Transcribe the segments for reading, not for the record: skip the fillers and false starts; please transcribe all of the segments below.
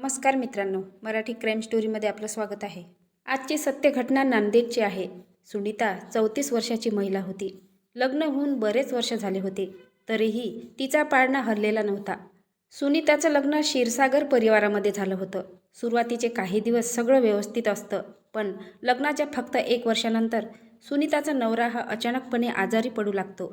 नमस्कार मित्रांनो, मराठी क्राईम स्टोरीमध्ये आपलं स्वागत आहे. आजची सत्य घटना नांदेडची आहे. सुनीता 34 वर्षाची महिला होती. लग्न होऊन बरेच वर्ष झाले होते, तरीही तिचा पाळणा हरलेला नव्हता. सुनीताचं लग्न क्षीरसागर परिवारामध्ये झालं होतं. सुरुवातीचे काही दिवस सगळं व्यवस्थित असतं, पण लग्नाच्या फक्त 1 वर्षानंतर सुनीताचा नवरा हा अचानकपणे आजारी पडू लागतो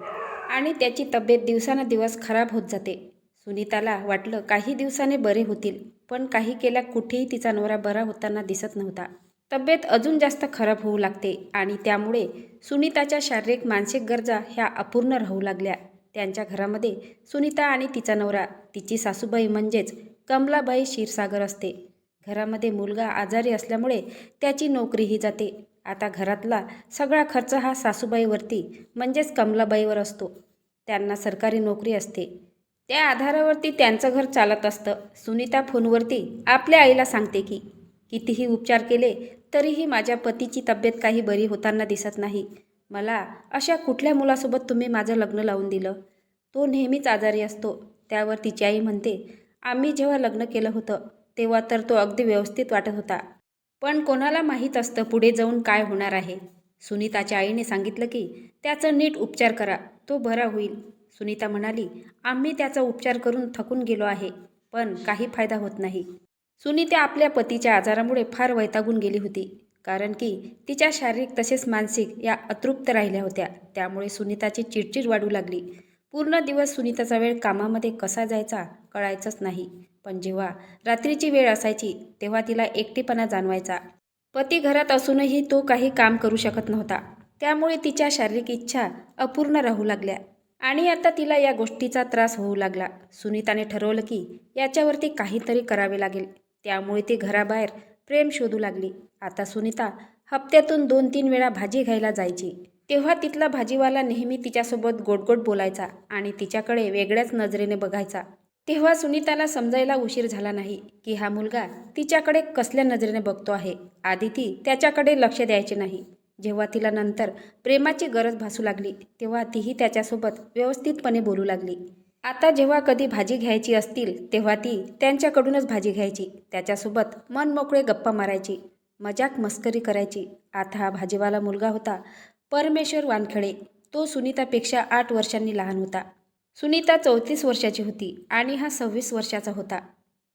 आणि त्याची तब्येत दिवसानुदिवस खराब होत जाते. सुनीताला वाटलं काही दिवसाने बरे होतील, पण काही केल्या कुठेही तिचा नवरा बरा होताना दिसत नव्हता. तब्येत अजून जास्त खराब होऊ लागते आणि त्यामुळे सुनीताच्या शारीरिक मानसिक गरजा ह्या अपूर्ण राहू लागल्या. त्यांच्या घरामध्ये सुनीता आणि तिचा नवरा, तिची सासूबाई म्हणजेच कमलाबाई क्षीरसागर असते. घरामध्ये मुलगा आजारी असल्यामुळे त्याची नोकरीही जाते. आता घरातला सगळा खर्च हा सासूबाईवरती म्हणजेच कमलाबाईवर असतो. त्यांना सरकारी नोकरी असते. त्या आधारावरती त्यांचं घर चालत असतं. सुनीता फोनवरती आपल्या आईला सांगते की कितीही उपचार केले तरीही माझ्या पतीची तब्येत काही बरी होताना दिसत नाही. मला अशा कुठल्या मुलासोबत तुम्ही माझं लग्न लावून दिलं? तो नेहमीच आजारी असतो. त्यावर तिची आई म्हणते, आम्ही जेव्हा लग्न केलं होतं तेव्हा तर तो अगदी व्यवस्थित वाटत होता, पण कोणाला माहीत असतं पुढे जाऊन काय होणार आहे. सुनीताच्या आईने सांगितलं की त्याचं नीट उपचार करा, तो बरा होईल. सुनीता म्हणाली, आम्ही त्याचा उपचार करून थकून गेलो आहे, पण काही फायदा होत नाही. सुनीता आपल्या पतीच्या आजारामुळे फार वैतागून गेली होती, कारण की तिच्या शारीरिक तसेच मानसिक या अतृप्त राहिल्या होत्या. त्यामुळे सुनीताची चिडचिड वाढू लागली. पूर्ण दिवस सुनीताचा वेळ कामामध्ये कसा जायचा कळायचंच नाही. पण जेव्हा रात्रीची वेळ असायची तेव्हा तिला एकटेपणा जाणवायचा. पती घरात असूनही तो काही काम करू शकत नव्हता. त्यामुळे तिच्या शारीरिक इच्छा अपूर्ण राहू लागल्या आणि आता तिला या गोष्टीचा त्रास होऊ लागला. सुनीताने ठरवलं की याच्यावरती काहीतरी करावे लागेल. त्यामुळे ती घराबाहेर प्रेम शोधू लागली. आता सुनीता हप्त्यातून 2-3 वेळा भाजी घ्यायला जायची. तेव्हा तिथला भाजीवाला नेहमी तिच्यासोबत गोड बोलायचा आणि तिच्याकडे वेगळ्याच नजरेने बघायचा. तेव्हा सुनीताला समजायला उशीर झाला नाही की हा मुलगा तिच्याकडे कसल्या नजरेने बघतो आहे. आधी ती त्याच्याकडे लक्ष द्यायची नाही. जेव्हा तिला नंतर प्रेमाची गरज भासू लागली तेव्हा तीही त्याच्यासोबत व्यवस्थितपणे बोलू लागली. आता जेव्हा कधी भाजी घ्यायची असतील तेव्हा ती त्यांच्याकडूनच भाजी घ्यायची. त्याच्यासोबत मनमोकळे गप्पा मारायची, मजाक मस्करी करायची. आता हा भाजीवाला मुलगा होता परमेश्वर वानखेडे. तो सुनीतापेक्षा 8 वर्षांनी लहान होता. सुनीता 34 वर्षाची होती आणि हा 26 वर्षाचा होता.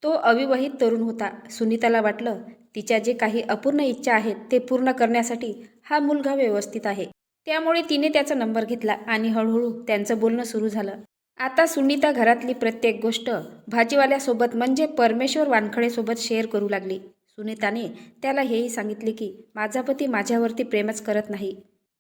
तो अविवाहित तरुण होता. सुनीताला वाटलं तिच्या जे काही अपूर्ण इच्छा आहेत ते पूर्ण करण्यासाठी हा मुलगा व्यवस्थित आहे. त्यामुळे तिने त्याचा नंबर घेतला आणि हळूहळू त्यांचं बोलणं सुरू झालं. आता सुनीता घरातली प्रत्येक गोष्ट भाजीवाल्यासोबत म्हणजे परमेश्वर वानखडेसोबत शेअर करू लागली. सुनीताने त्याला हेही सांगितले की माझा पती माझ्यावरती प्रेमच करत नाही.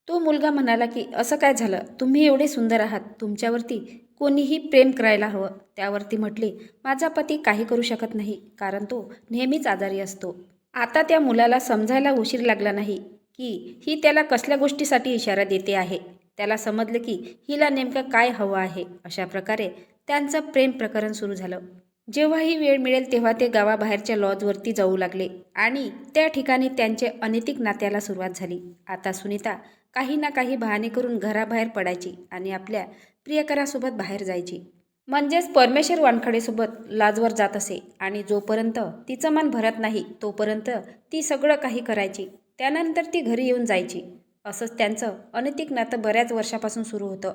तो मुलगा म्हणाला की असं काय झालं, तुम्ही एवढे सुंदर आहात, तुमच्यावरती कोणीही प्रेम करायला हवं. त्यावरती म्हटले, माझा पती काही करू शकत नाही कारण तो नेहमीच आजारी असतो. आता त्या मुलाला समजायला उशीर लागला नाही की ही त्याला कसल्या गोष्टीसाठी इशारा देते आहे. त्याला समजलं की हिला नेमकं काय हवं आहे. अशा प्रकारे त्यांचं प्रेम प्रकरण सुरू झालं. जेव्हाही वेळ मिळेल तेव्हा ते गावाबाहेरच्या लॉजवरती जाऊ लागले आणि त्या ठिकाणी त्यांचे अनैतिक नात्याला सुरुवात झाली. आता सुनीता काही ना काही बहाणे करून घराबाहेर पडायची आणि आपल्या प्रियकरासोबत बाहेर जायची. म्हणजेच परमेश्वर वानखडेसोबत लाजवर जात असे आणि जोपर्यंत तिचं मन भरत नाही तोपर्यंत ती सगळं काही करायची. त्यानंतर ती घरी येऊन जायची. असंच त्यांचं अनैतिक नातं बऱ्याच वर्षापासून सुरू होतं.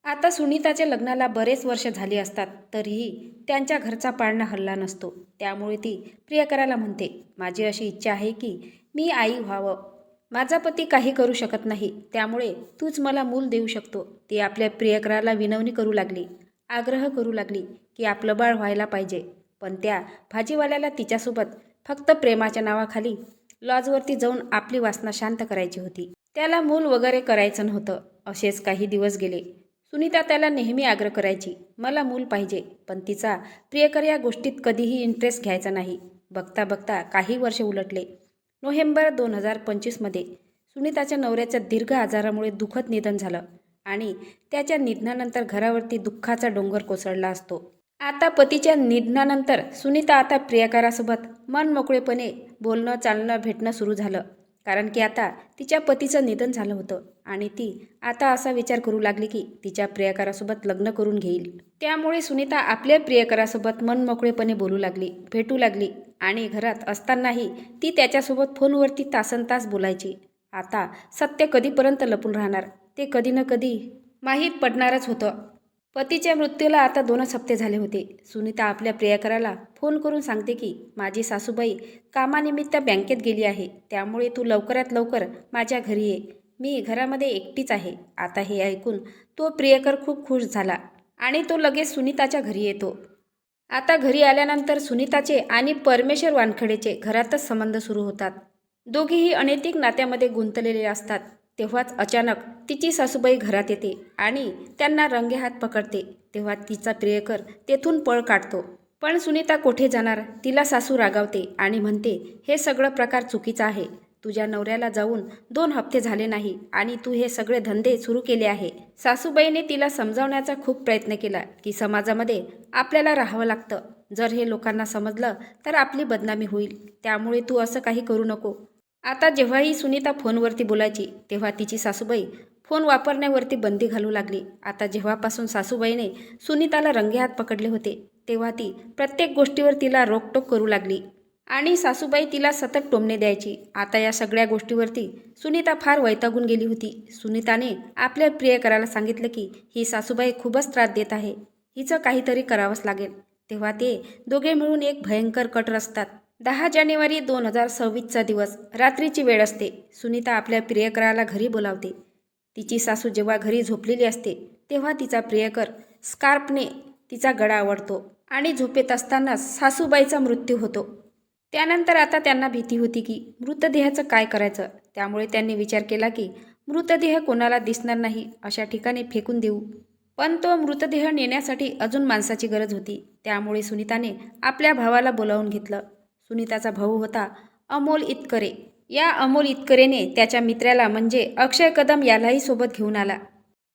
आता सुनीताच्या लग्नाला बरेच वर्ष झाली असतात तरीही त्यांच्या घरचा पाळणा हलला नसतो. त्यामुळे ती प्रियकराला म्हणते, माझी अशी इच्छा आहे की मी आई व्हावं. माझा पती काही करू शकत नाही, त्यामुळे तूच मला मूल देऊ शकतो. ती आपल्या प्रियकराला विनवणी करू लागली, आग्रह करू लागली की आपलं बाळ व्हायला पाहिजे. पण त्या भाजीवाल्याला तिच्यासोबत फक्त प्रेमाच्या नावाखाली लॉजवरती जाऊन आपली वासना शांत करायची होती. त्याला मूल वगैरे करायचं नव्हतं. असेच काही दिवस गेले. सुनीता त्याला नेहमी आग्रह करायची, मला मूल पाहिजे, पण तिचा प्रियकर या गोष्टीत कधीही इंटरेस्ट घ्यायचा नाही. बघता बघता काही वर्ष उलटले. नोव्हेंबर 2025मध्ये सुनीताच्या नवऱ्याच्या दीर्घ आजारामुळे दुःखद निधन झालं आणि त्याच्या निधनानंतर घरावरती दुःखाचा डोंगर कोसळला असतो. आता पतीच्या निधनानंतर सुनीता आता प्रियकरासोबत मनमोकळेपणे बोलणं चालणं भेटणं सुरू झालं. कारण की आता तिच्या पतीचं निधन झालं होतं आणि ती आता असा विचार करू लागली की तिच्या प्रियकरासोबत लग्न करून घेईल. त्यामुळे सुनीता आपल्या प्रियकरासोबत मनमोकळेपणे बोलू लागली, भेटू लागली आणि घरात असतानाही ती त्याच्यासोबत फोनवरती तासनतास बोलायची. आता सत्य कधीपर्यंत लपून राहणार ते कधी ना कधी माहीत पडणारच होतं. पतीच्या मृत्यूला आता 2च हप्ते झाले होते. सुनीता आपल्या प्रियकराला फोन करून सांगते की माझी सासूबाई कामानिमित्त बँकेत गेली आहे, त्यामुळे तू लवकरात लवकर माझ्या घरी ये. मी घरामध्ये एकटीच आहे. आता हे ऐकून तो प्रियकर खूप खुश झाला आणि तो लगेच सुनीताच्या घरी येतो. आता घरी आल्यानंतर सुनीताचे आणि परमेश्वर वानखेडेचे घरातच संबंध सुरू होतात. दोघेही अनैतिक नात्यामध्ये गुंतलेले असतात. तेव्हाच अचानक तिची सासूबाई घरात येते आणि त्यांना रंगेहात पकडते. तेव्हा तिचा प्रियकर तेथून पळ काढतो. पण सुनीता कोठे जाणार? तिला सासू रागावते आणि म्हणते, हे सगळं प्रकार चुकीचा आहे. तुझ्या नवऱ्याला जाऊन 2 हप्ते झाले नाही आणि तू हे सगळे धंदे सुरू केले आहे. सासूबाईने तिला समजावण्याचा खूप प्रयत्न केला की समाजामध्ये आपल्याला राहावं लागतं. जर हे लोकांना समजलं तर आपली बदनामी होईल. त्यामुळे तू असं काही करू नको. आता जेव्हाही सुनीता फोनवरती बोलायची तेव्हा तिची सासूबाई फोन वापरण्यावरती बंदी घालू लागली. आता जेव्हापासून सासूबाईने सुनीताला रंगेहात पकडले होते तेव्हा ती प्रत्येक गोष्टीवर तिला रोकटोक करू लागली आणि सासूबाई तिला सतत टोमणे द्यायची. आता या सगळ्या गोष्टीवरती सुनीता फार वैतागून गेली होती. सुनीताने आपल्या प्रियकराला सांगितलं की ही सासूबाई खूपच त्रास देत आहे, हिचं काहीतरी करावंच लागेल. तेव्हा ते दोघे मिळून एक भयंकर कट रचतात. 10 जानेवारी 2026चा दिवस, रात्रीची वेळ असते. सुनीता आपल्या प्रियकराला घरी बोलावते. तिची सासू जेव्हा घरी झोपलेली असते तेव्हा तिचा प्रियकर स्कार्फने तिचा गळा आवळतो आणि झोपेत असतानाच सासूबाईचा मृत्यू होतो. त्यानंतर आता त्यांना भीती होती की मृतदेहाचं काय करायचं. त्यामुळे त्यांनी विचार केला की मृतदेह कोणाला दिसणार नाही अशा ठिकाणी फेकून देऊ. पण तो मृतदेह नेण्यासाठी अजून माणसाची गरज होती. त्यामुळे सुनीताने आपल्या भावाला बोलावून घेतलं. सुनीताचा भाऊ होता अमोल इतकरे. या अमोल इतकरेने त्याच्या मित्राला म्हणजे अक्षय कदम यालाही सोबत घेऊन आला.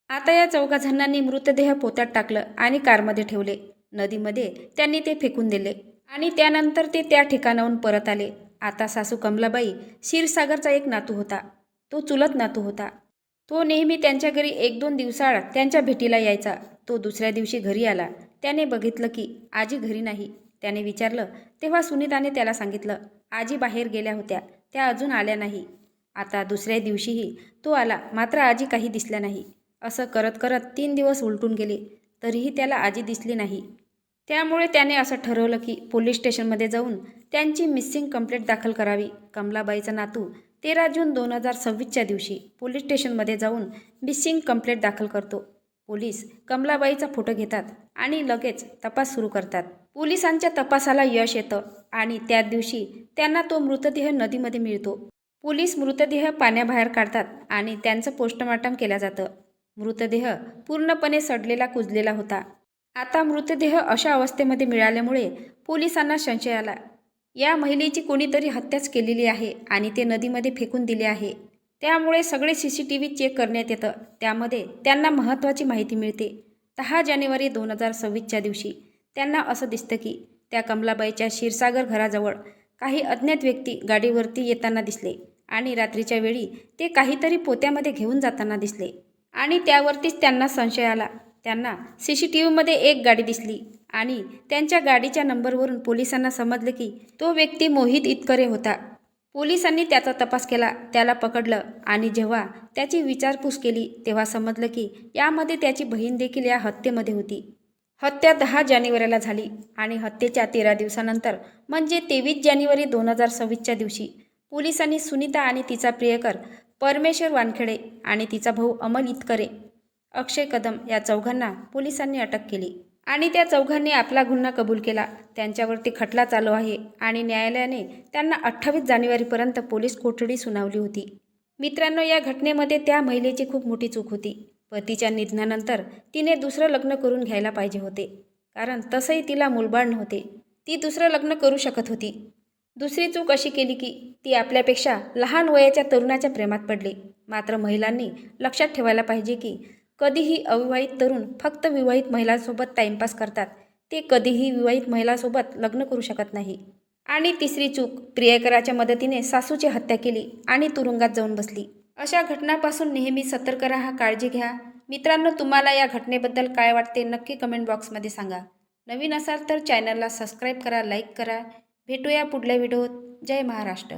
आता या 4 जणांनी मृतदेह पोत्यात टाकलं आणि कारमध्ये ठेवले. नदीमध्ये त्यांनी ते फेकून दिले आणि त्यानंतर ते त्या ठिकाणाहून परत आले. आता सासू कमलाबाई क्षीरसागरचा एक नातू होता. तो चुलत नातू होता. तो नेहमी त्यांच्या घरी 1-2 दिवसाआड त्यांच्या भेटीला यायचा. तो दुसऱ्या दिवशी घरी आला. त्याने बघितलं की आजी घरी नाही. त्याने विचारलं तेव्हा सुनीताने त्याला सांगितलं आजी बाहेर गेल्या होत्या, त्या अजून आल्या नाही. आता दुसऱ्या दिवशीही तो आला, मात्र आजी काही दिसल्या नाही. असं करत करत 3 दिवस उलटून गेले तरीही त्याला आजी दिसली नाही. त्यामुळे त्याने असं ठरवलं की पोलीस स्टेशनमध्ये जाऊन त्यांची मिसिंग कंप्लेंट दाखल करावी. कमलाबाईचा नातू 13 जून 2026च्या दिवशी पोलीस स्टेशनमध्ये जाऊन मिसिंग कंप्लेंट दाखल करतो. पोलीस कमलाबाईचा फोटो घेतात आणि लगेच तपास सुरू करतात. पोलिसांच्या तपासाला यश येतं आणि त्याच दिवशी त्यांना तो मृतदेह नदीमध्ये मिळतो. पोलीस मृतदेह पाण्याबाहेर काढतात आणि त्यांचं पोस्टमॉर्टम केलं जातं. मृतदेह पूर्णपणे सडलेला कुजलेला होता. आता मृतदेह अशा अवस्थेमध्ये मिळाल्यामुळे पोलिसांना संशय आला. या महिलेची कोणीतरी हत्याच केलेली आहे आणि ते नदीमध्ये फेकून दिले आहे. त्यामुळे सगळे CCTV चेक करण्यात येतं. त्यामध्ये त्यांना महत्त्वाची माहिती मिळते. 10 जानेवारी 2026च्या दिवशी त्यांना असं दिसतं की त्या कमलाबाईच्या क्षीरसागर घराजवळ काही अज्ञात व्यक्ती गाडीवरती येताना दिसले आणि रात्रीच्या वेळी ते काहीतरी पोत्यामध्ये घेऊन जाताना दिसले आणि त्यावरतीच त्यांना संशय आला. त्यांना CCTVमध्ये एक गाडी दिसली आणि त्यांच्या गाडीच्या नंबरवरून पोलिसांना समजलं की तो व्यक्ती मोहित इतकरे होता. पोलिसांनी त्याचा तपास केला, त्याला पकडलं आणि जेव्हा त्याची विचारपूस केली तेव्हा समजलं की यामध्ये त्याची बहीण देखील या हत्येमध्ये होती. हत्या 10 जानेवारीला झाली आणि हत्येच्या 13 दिवसानंतर म्हणजे 23 जानेवारी 2026च्या दिवशी पोलिसांनी सुनीता आणि तिचा प्रियकर परमेश्वर वानखेडे आणि तिचा भाऊ अमोल इतकरे, अक्षय कदम या 4घांना पोलिसांनी अटक केली आणि त्या 4घांनी आपला गुन्हा कबूल केला. त्यांच्यावरती खटला चालू आहे आणि न्यायालयाने त्यांना 28 जानेवारीपर्यंत पोलीस कोठडी सुनावली होती. मित्रांनो, या घटनेमध्ये त्या महिलेची खूप मोठी चूक होती. पतीच्या निधनानंतर तिने दुसरं लग्न करून घ्यायला पाहिजे होते, कारण तसंही तिला मूलबाळ नव्हते. ती दुसरं लग्न करू शकत होती. दुसरी चूक अशी केली की ती आपल्यापेक्षा लहान वयाच्या तरुणाच्या प्रेमात पडली. मात्र महिलांनी लक्षात ठेवायला पाहिजे की कधीही अविवाहित तरुण फक्त विवाहित महिलांसोबत टाईमपास करतात. ते कधीही विवाहित महिलांसोबत लग्न करू शकत नाही आणि तिसरी चूक, प्रियकराच्या मदतीने सासूची हत्या केली आणि तुरुंगात जाऊन बसली. अशा घटनांपासून नेहमी सतर्क राहा, काळजी घ्या. मित्रांनो, तुम्हाला या घटनेबद्दल काय वाटते नक्की कमेंट बॉक्समध्ये सांगा. नवीन असाल तर चॅनलला सबस्क्राईब करा, लाईक करा. भेटूया पुढल्या व्हिडिओत. जय महाराष्ट्र.